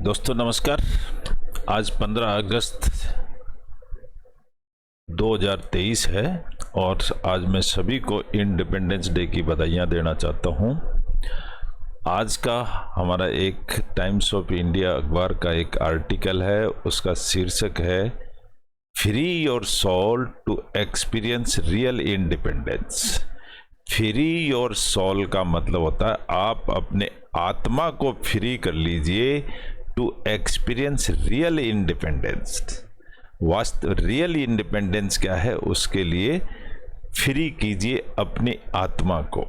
दोस्तों नमस्कार। आज 15 अगस्त 2023 है और आज मैं सभी को इंडिपेंडेंस डे की बधाइयाँ देना चाहता हूँ। आज का हमारा एक टाइम्स ऑफ इंडिया अखबार का एक आर्टिकल है, उसका शीर्षक है free your soul to experience real independence. Free your soul का मतलब होता है आप अपने आत्मा को फ्री कर लीजिए टू एक्सपीरियंस रियल इंडिपेंडेंस। वास्तव रियल इंडिपेंडेंस क्या है, उसके लिए फ्री कीजिए अपनी आत्मा को।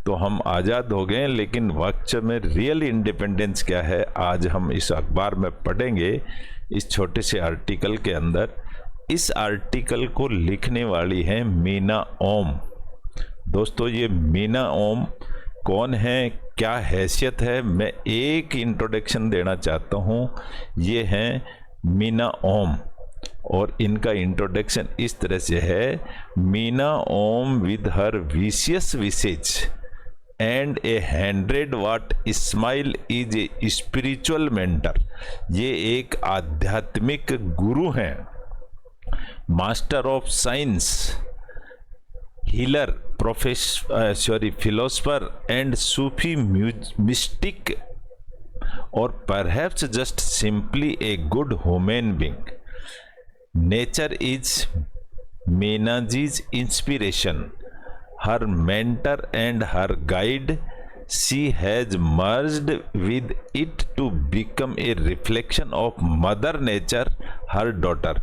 तो हम आज़ाद हो गए, लेकिन वक्त में रियल इंडिपेंडेंस क्या है आज हम इस अखबार में पढ़ेंगे, इस छोटे से आर्टिकल के अंदर। इस आर्टिकल को लिखने वाली हैं मीना ओम। दोस्तों ये मीना ओम कौन है, क्या हैसियत है, मैं एक इंट्रोडक्शन देना चाहता हूँ। ये हैं मीना ओम और इनका इंट्रोडक्शन इस तरह से है। Meena Om with her vicious vices and a 100 watt smile is a spiritual mentor. ये एक आध्यात्मिक गुरु हैं, master of science, healer, philosopher and Sufi mystic और perhaps just simply a good human being. Nature is मीनाजी's inspiration, her mentor and her guide. She has merged with it to become a reflection of Mother Nature, her daughter.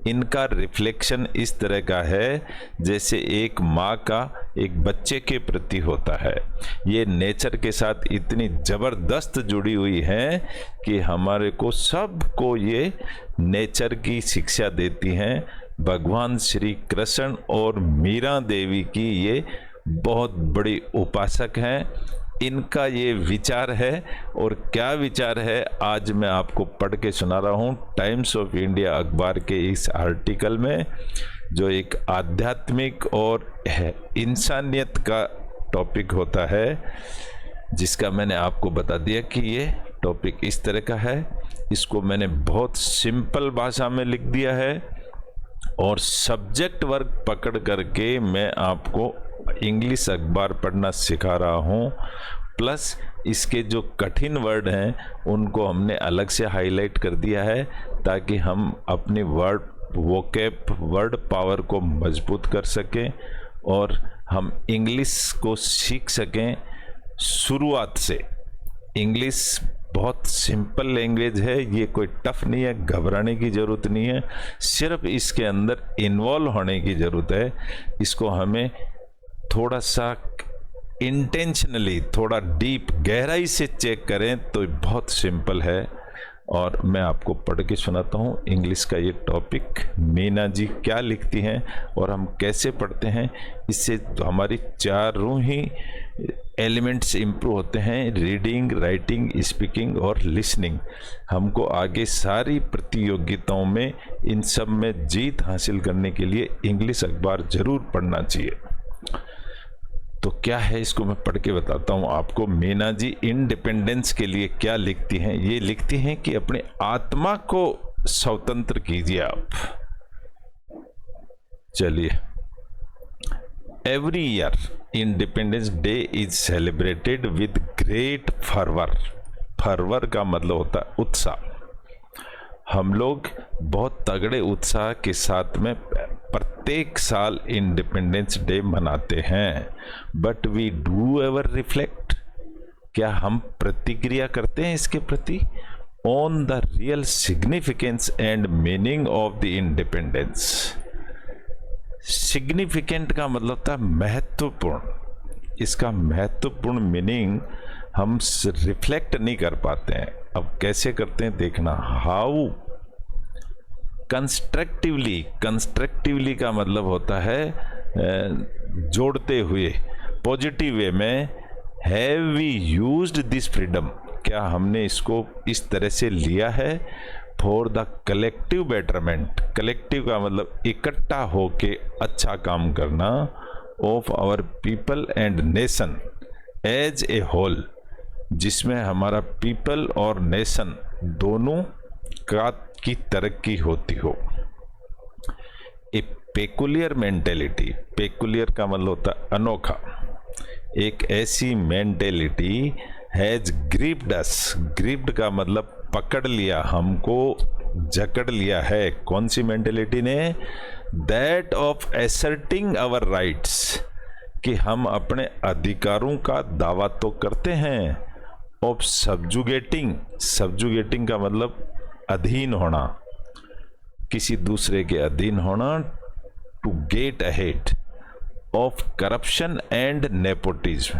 इनका reflection इस तरह का है जैसे एक माँ का एक बच्चे के प्रति होता है। ये नेचर के साथ इतनी ज़बरदस्त जुड़ी हुई है कि हमारे को सबको ये नेचर की शिक्षा देती हैं। भगवान श्री कृष्ण और मीरा देवी की ये बहुत बड़ी उपासक हैं। इनका ये विचार है और क्या विचार है आज मैं आपको पढ़ के सुना रहा हूँ टाइम्स ऑफ इंडिया अखबार के इस आर्टिकल में, जो एक आध्यात्मिक और इंसानियत का टॉपिक होता है, जिसका मैंने आपको बता दिया कि ये टॉपिक इस तरह का है। इसको मैंने बहुत सिंपल भाषा में लिख दिया है और सब्जेक्ट वर्क पकड़ करके मैं आपको इंग्लिश अखबार पढ़ना सिखा रहा हूँ। प्लस इसके जो कठिन वर्ड हैं उनको हमने अलग से हाईलाइट कर दिया है ताकि हम अपनी वर्ड पावर को मजबूत कर सकें और हम इंग्लिश को सीख सकें शुरुआत से। इंग्लिश बहुत सिंपल लैंग्वेज है, ये कोई टफ नहीं है, घबराने की ज़रूरत नहीं है, सिर्फ इसके अंदर इन्वॉल्व होने की ज़रूरत है। इसको हमें थोड़ा सा इंटेंशनली, थोड़ा डीप गहराई से चेक करें तो बहुत सिंपल है। और मैं आपको पढ़ के सुनाता हूँ इंग्लिश का ये टॉपिक। मीना जी क्या लिखती हैं और हम कैसे पढ़ते हैं, इससे तो हमारी चारों ही एलिमेंट्स इम्प्रूव होते हैं, रीडिंग, राइटिंग, स्पीकिंग और लिसनिंग। हमको आगे सारी प्रतियोगिताओं में इन सब में जीत हासिल करने के लिए इंग्लिश अखबार ज़रूर पढ़ना चाहिए। तो क्या है इसको मैं पढ़ के बताता हूँ आपको। मीना जी इंडिपेंडेंस के लिए क्या लिखती हैं, ये लिखती हैं कि अपने आत्मा को स्वतंत्र कीजिए आप। चलिए, every year independence day is celebrated with great fervour. Fervour का मतलब होता है उत्साह। हम लोग बहुत तगड़े उत्साह के साथ में प्रत्येक साल इंडिपेंडेंस डे मनाते हैं। But we do ever reflect, क्या हम प्रतिक्रिया करते हैं इसके प्रति? On the real significance and meaning of the independence. Significant का मतलब होता है महत्वपूर्ण। इसका महत्वपूर्ण मीनिंग हम रिफ्लेक्ट नहीं कर पाते हैं। अब कैसे करते हैं देखना। हाउ कंस्ट्रक्टिवली, कंस्ट्रक्टिवली का मतलब होता है जोड़ते हुए, पॉजिटिव वे में। Have we used this freedom, क्या हमने इसको इस तरह से लिया है for the collective betterment. Collective का मतलब इकट्ठा होके अच्छा काम करना। Of our people and nation as a whole, जिसमें हमारा पीपल और नेशन दोनों का की तरक्की होती हो। ए पेकुलियर मेंटेलिटी, पेकुलियर का मतलब होता है अनोखा, एक ऐसी mentality has gripped us, gripped का मतलब पकड़ लिया, हमको जकड़ लिया है। कौन सी मेंटेलिटी ने? That of asserting our rights, कि हम अपने अधिकारों का दावा तो करते हैं। ऑफ सब्जुगेटिंग, सब्जुगेटिंग का मतलब अधीन होना, किसी दूसरे के अधीन होना। To get ahead of corruption and nepotism,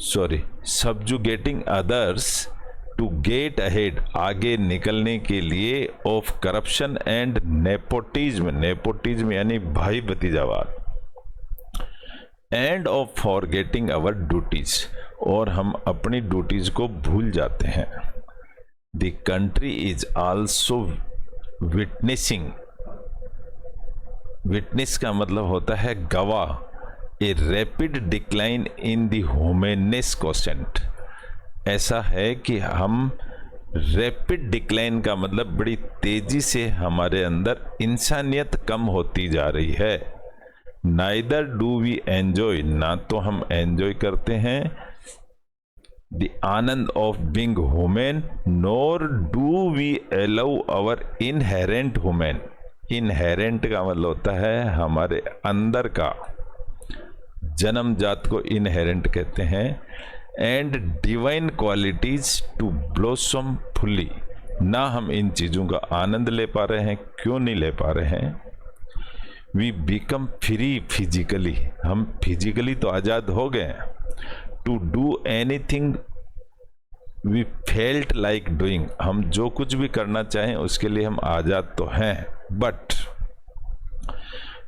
sorry, subjugating others to get ahead, आगे निकलने के लिए, of corruption and nepotism, nepotism यानी भाई भतीजावाद, and of forgetting our duties, और हम अपनी ड्यूटीज को भूल जाते हैं। The country is also witnessing, witness का मतलब होता है गवाह, a rapid decline in the humanness quotient, ऐसा है कि हम रैपिड डिक्लाइन का मतलब बड़ी तेजी से हमारे अंदर इंसानियत कम होती जा रही है। नाइदर डू वी एंजॉय, ना तो हम एंजॉय करते हैं द आनंद of being human, nor do we allow our inherent human, inherent का मतलब होता है हमारे अंदर का, जन्मजात को इनहेरेंट कहते हैं, and divine qualities to blossom fully, ना हम इन चीज़ों का आनंद ले पा रहे हैं। क्यों नहीं ले पा रहे हैं? वी बिकम फ्री फिजिकली, हम फिजिकली तो आज़ाद हो गए हैं। To do anything we felt like doing, हम जो कुछ भी करना चाहें उसके लिए हम आज़ाद तो हैं, but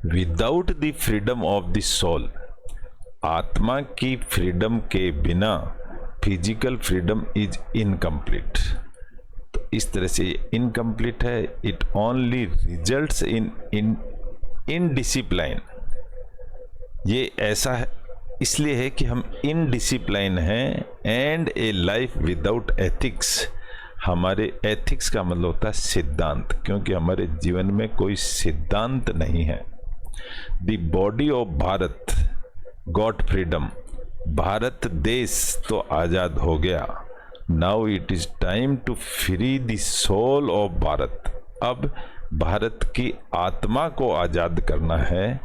without the freedom of the soul, आत्मा की फ्रीडम के बिना फिजिकल फ्रीडम इज इनकम्प्लीट। तो इस तरह से ये इनकम्प्लीट है। It only results in indiscipline, ये ऐसा है इसलिए है कि हम इनडिसिप्लिन हैं, and A life without ethics, हमारे एथिक्स का मतलब होता है सिद्धांत, क्योंकि हमारे जीवन में कोई सिद्धांत नहीं है। The body of Bharat got freedom, Bharat देश तो आज़ाद हो गया। Now it is time to free the soul of Bharat, अब भारत की आत्मा को आज़ाद करना है।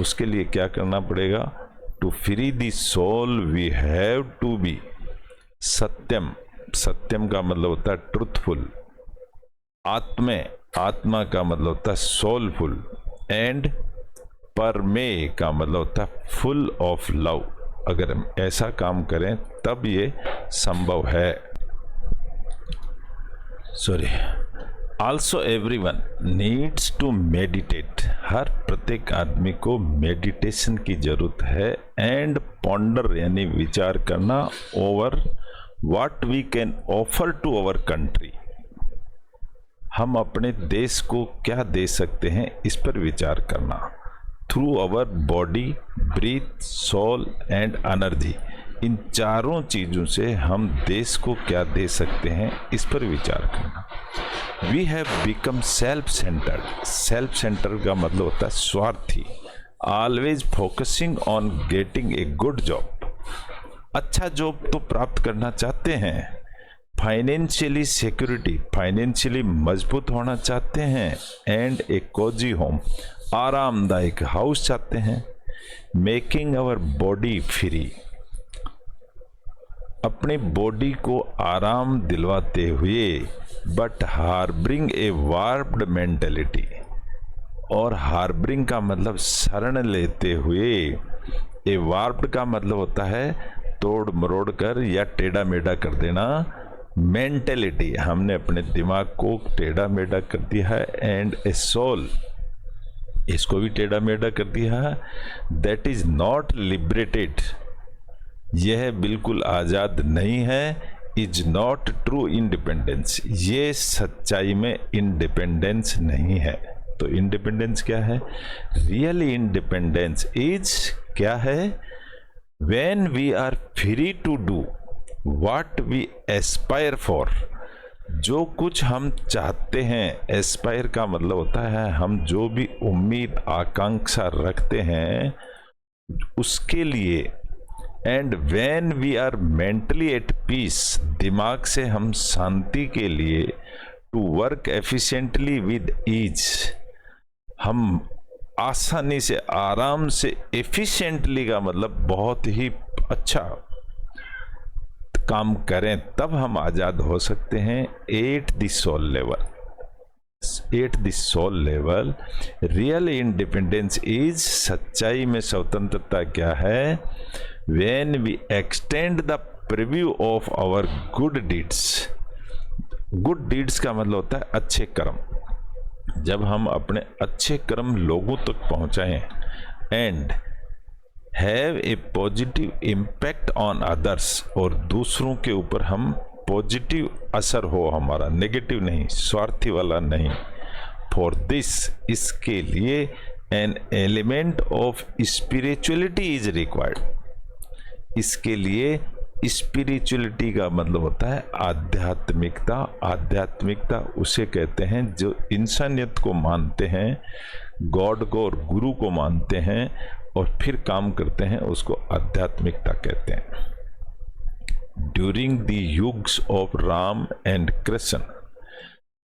उसके लिए क्या करना पड़ेगा? To free the soul we have to be satyam, सत्यम का मतलब होता है ट्रुथफुल, आत्मा का मतलब होता है सोलफुल, एंड परमे का मतलब होता है फुल ऑफ लव। अगर हम ऐसा काम करें तब ये संभव है। Sorry, also everyone needs to meditate, हर प्रत्येक आदमी को मेडिटेशन की जरूरत है। एंड पॉन्डर यानी विचार करना, over what we can offer to our country, हम अपने देश को क्या दे सकते हैं इस पर विचार करना। Through our body, breath, soul and energy, इन चारों चीज़ों से हम देश को क्या दे सकते हैं इस पर विचार करना। We have become self centred, self centred का मतलब होता है स्वार्थी, always focusing on getting a good job, अच्छा जॉब तो प्राप्त करना चाहते हैं। फाइनेंशियली सिक्योरिटी, फाइनेंशियली मजबूत होना चाहते हैं। एंड ए कोजी होम, आरामदायक हाउस चाहते हैं। मेकिंग आवर बॉडी फ्री, अपने बॉडी को आराम दिलवाते हुए, but harbouring A warped mentality, और हार्बरिंग का मतलब शरण लेते हुए, ए वार्प्ड का मतलब होता है तोड़ मरोड़ कर या टेढ़ा मेढ़ा कर देना। मेंटेलिटी, हमने अपने दिमाग को टेढ़ा मेढ़ा कर दिया है। एंड ए सोल, इसको भी टेढ़ा मेढ़ा कर दिया है। दैट इज नॉट लिबरेटेड, यह बिल्कुल आज़ाद नहीं है। इज नॉट ट्रू इंडिपेंडेंस, ये सच्चाई में इंडिपेंडेंस नहीं है। तो इंडिपेंडेंस क्या है? रियल इंडिपेंडेंस इज क्या है? When we are free to do what we aspire for, जो कुछ हम चाहते हैं, एस्पायर का मतलब होता है हम जो भी उम्मीद आकांक्षा रखते हैं उसके लिए, and when we are mentally at peace, दिमाग से हम शांति के लिए, to work efficiently with ease, हम आसानी से आराम से, एफिशिएंटली का मतलब बहुत ही अच्छा काम करें, तब हम आजाद हो सकते हैं। At the soul level, at the soul level real independence is, सच्चाई में स्वतंत्रता क्या है, when we extend the preview of our good deeds, good deeds का मतलब होता है अच्छे कर्म, जब हम अपने अच्छे कर्म लोगों तक पहुंचाएं, and have a positive impact on others, और दूसरों के ऊपर हम पॉजिटिव असर हो हमारा, नेगेटिव नहीं, स्वार्थी वाला नहीं। फॉर दिस, इसके लिए an element of spirituality is required, इसके लिए स्पिरिचुअलिटी का मतलब होता है आध्यात्मिकता। आध्यात्मिकता उसे कहते हैं जो इंसानियत को मानते हैं, गॉड को और गुरु को मानते हैं और फिर काम करते हैं, उसको आध्यात्मिकता कहते हैं। During the yugas of Ram and Krishna,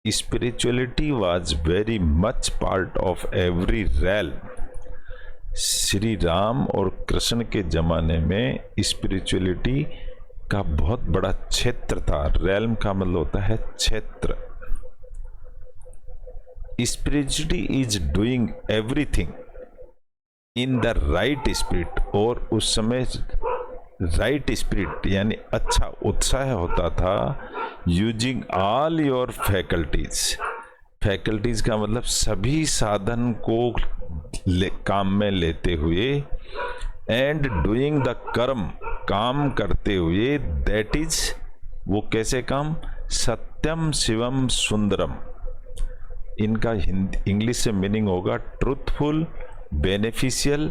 spirituality was very much part of every realm. Shri Ram और कृष्ण के जमाने में स्पिरिचुअलिटी का बहुत बड़ा क्षेत्र था। रेल्म का मतलब होता है क्षेत्र। Spirituality is doing everything in the right spirit, और उस समय राइट स्पिरिट यानी अच्छा उत्साह होता था। Using all your faculties, faculties का मतलब सभी साधन को काम में लेते हुए, एंड डूइंग द कर्म, काम करते हुए, दैट इज, वो कैसे काम, सत्यम शिवम सुंदरम, इनका हिंदी इंग्लिश से मीनिंग होगा truthful, beneficial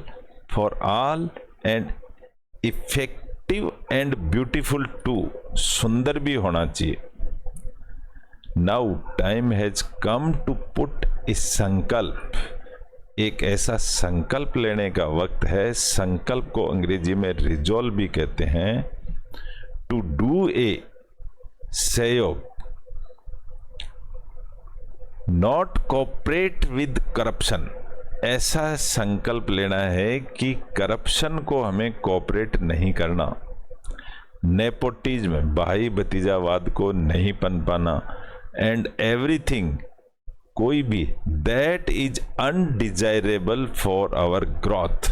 for all and effective and beautiful too, सुंदर भी होना चाहिए। Now time has come to put a sankalp, एक ऐसा संकल्प लेने का वक्त है। संकल्प को अंग्रेजी में रिजॉल्व भी कहते हैं। टू डू ए सहयोग, नॉट कोऑपरेट विद करप्शन, ऐसा संकल्प लेना है कि करप्शन को हमें कोऑपरेट नहीं करना। नेपोटिज्म, भाई भतीजावाद को नहीं पनपाना। एंड एवरीथिंग, कोई भी, that is undesirable for our growth,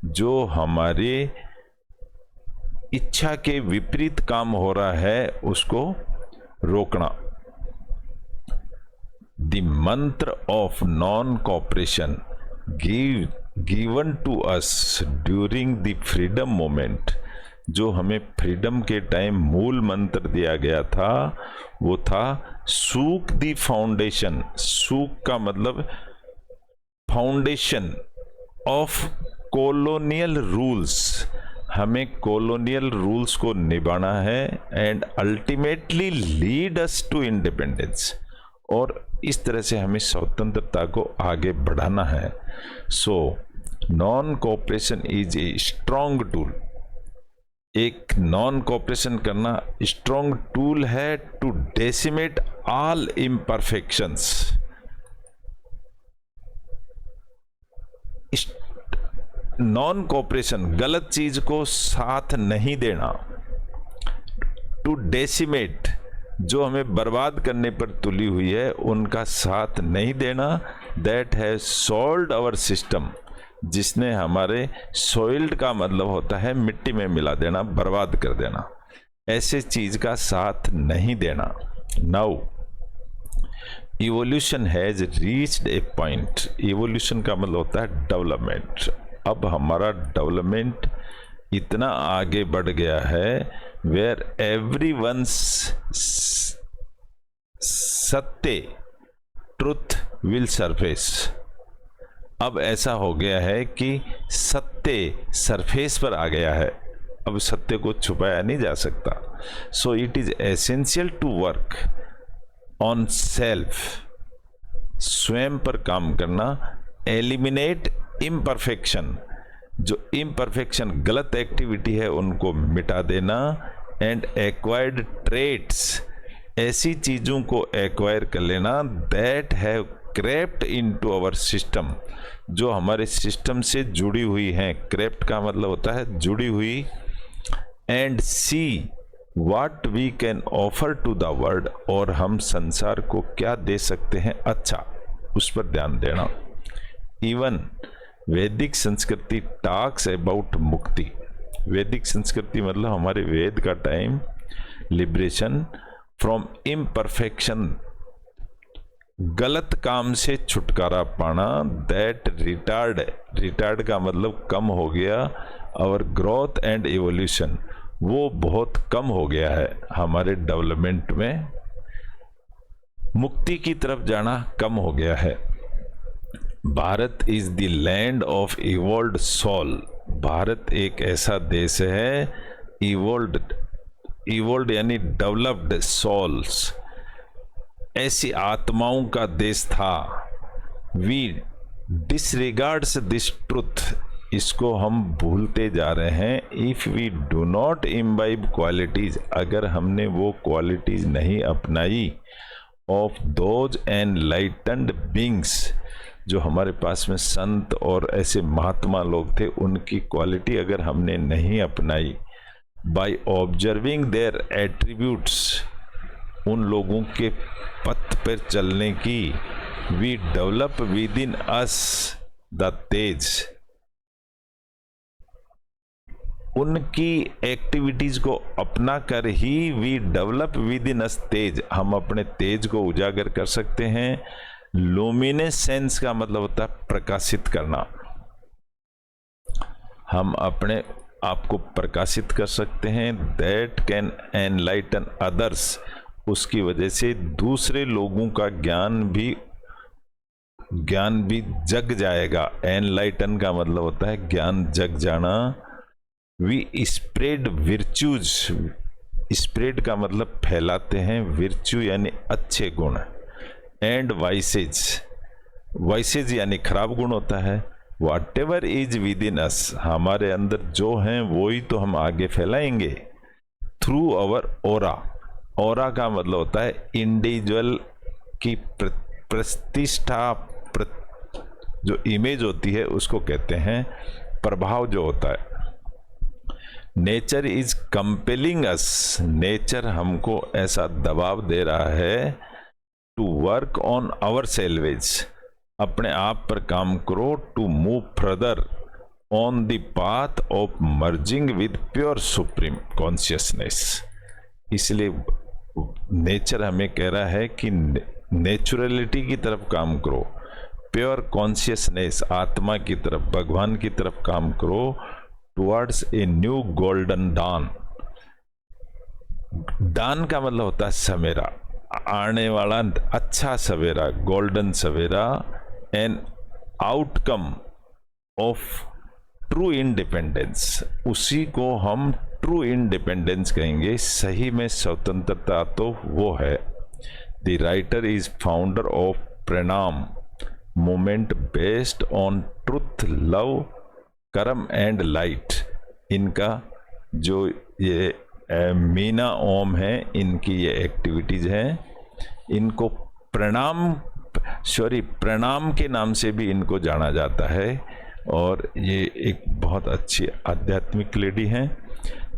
जो हमारे इच्छा के विपरीत काम हो रहा है उसको रोकना। The mantra of non cooperation given to us during the freedom moment, जो हमें फ्रीडम के टाइम मूल मंत्र दिया गया था वो था सूक द फाउंडेशन। सूक का मतलब फाउंडेशन ऑफ कॉलोनियल रूल्स, हमें कॉलोनियल रूल्स को निभाना है, and ultimately lead us to independence, और इस तरह से हमें स्वतंत्रता को आगे बढ़ाना है। So non cooperation is a strong tool, एक नॉन कोऑपरेशन करना स्ट्रॉन्ग टूल है to decimate all imperfections. Non cooperation, गलत चीज को साथ नहीं देना। टू डेसिमेट, जो हमें बर्बाद करने पर तुली हुई है उनका साथ नहीं देना। That has soiled our system, जिसने हमारे सोइल्ड का मतलब होता है मिट्टी में मिला देना, बर्बाद कर देना, ऐसे चीज का साथ नहीं देना। Now evolution has reached A point, evolution का मतलब होता है डेवलपमेंट। अब हमारा डेवलपमेंट इतना आगे बढ़ गया है वेयर एवरीवन्स सत्य, ट्रुथ विल सरफेस। अब ऐसा हो गया है कि सत्य सरफेस पर आ गया है। अब सत्य को छुपाया नहीं जा सकता। So it is essential to work on self, स्वयं पर काम करना, एलिमिनेट इम्परफेक्शन, जो इम्परफेक्शन गलत एक्टिविटी है उनको मिटा देना, एंड एक्वायर्ड ट्रेट्स, ऐसी चीज़ों को एक्वायर कर लेना that have crept into our system, जो हमारे सिस्टम से जुड़ी हुई हैं। क्रेप्ट का मतलब होता है जुड़ी हुई। And see what we can offer to the world, और हम संसार को क्या दे सकते हैं अच्छा, उस पर ध्यान देना। इवन वैदिक संस्कृति टॉक्स अबाउट मुक्ति। वैदिक संस्कृति मतलब हमारे वेद का टाइम, लिबरेशन फ्रॉम इम्परफेक्शन, गलत काम से छुटकारा पाना, दैट रिटार्ड का मतलब कम हो गया, और ग्रोथ एंड इवोल्यूशन, वो बहुत कम हो गया है हमारे डेवलपमेंट में, मुक्ति की तरफ जाना कम हो गया है। Bharat is the land of evolved soul. Bharat एक ऐसा देश है, इवोल्ड यानी डेवलप्ड सोल्स, ऐसी आत्माओं का देश था। वी डिसरिगार्ड्स दिस ट्रुथ, इसको हम भूलते जा रहे हैं। If we do not imbibe qualities, अगर हमने वो क्वालिटीज नहीं अपनाई ऑफ दोज एनलाइटेंड बीइंग्स, जो हमारे पास में संत और ऐसे महात्मा लोग थे, उनकी क्वालिटी अगर हमने नहीं अपनाई, बाय ऑब्जर्विंग देयर एट्रीब्यूट्स, उन लोगों के पथ पर चलने की, we develop within us the tej, उनकी एक्टिविटीज को अपना कर ही we develop within us the, हम अपने तेज को उजागर कर सकते हैं। लुमिनेसेंस का मतलब होता है प्रकाशित करना, हम अपने आप को प्रकाशित कर सकते हैं। दैट कैन एनलाइटन अदर्स, उसकी वजह से दूसरे लोगों का ज्ञान भी जग जाएगा। एनलाइटन का मतलब होता है ज्ञान जग जाना। वी स्प्रेड विर्च्यूज, स्प्रेड का मतलब फैलाते हैं, विर्च्यू यानी अच्छे गुण, एंड वाइसेज, वाइसेज यानी खराब गुण होता है। Whatever is within us, हमारे अंदर जो हैं वो ही तो हम आगे फैलाएंगे। थ्रू आवर ओरा, ओरा का मतलब होता है इंडिविजुअल की प्रतिष्ठा, जो इमेज होती है उसको कहते हैं प्रभाव जो होता है। Nature is compelling us, nature हमको ऐसा दबाव दे रहा है to work on our selves, अपने आप पर काम करो, to move further on the path of merging with pure supreme consciousness. इसलिए नेचर हमें कह रहा है कि नेचुरलिटी की तरफ काम करो, प्योर कॉन्शियसनेस, आत्मा की तरफ, भगवान की तरफ काम करो, towards a new golden dawn. Dawn का मतलब होता है सवेरा, आने वाला अच्छा सवेरा, गोल्डन सवेरा, an outcome of true independence, उसी को हम ट्रू इंडिपेंडेंस कहेंगे। सही में स्वतंत्रता तो वो है। The writer is founder of Pranam movement based on truth, love, karma and light. इनका जो ये मीना ओम है, इनकी ये एक्टिविटीज हैं, इनको प्रणाम के नाम से भी इनको जाना जाता है, और ये एक बहुत अच्छी आध्यात्मिक लेडी हैं।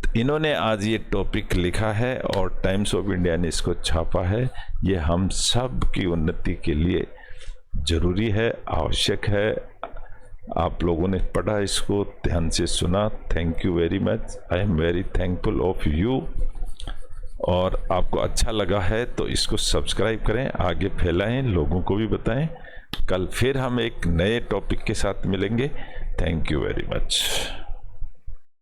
तो इन्होंने आज ये टॉपिक लिखा है और टाइम्स ऑफ इंडिया ने इसको छापा है। ये हम सब की उन्नति के लिए ज़रूरी है, आवश्यक है। आप लोगों ने पढ़ा, इसको ध्यान से सुना, thank you very much, I am very thankful of you. और आपको अच्छा लगा है तो इसको सब्सक्राइब करें, आगे फैलाएं, लोगों को भी बताएं। कल फिर हम एक नए टॉपिक के साथ मिलेंगे। Thank you very much.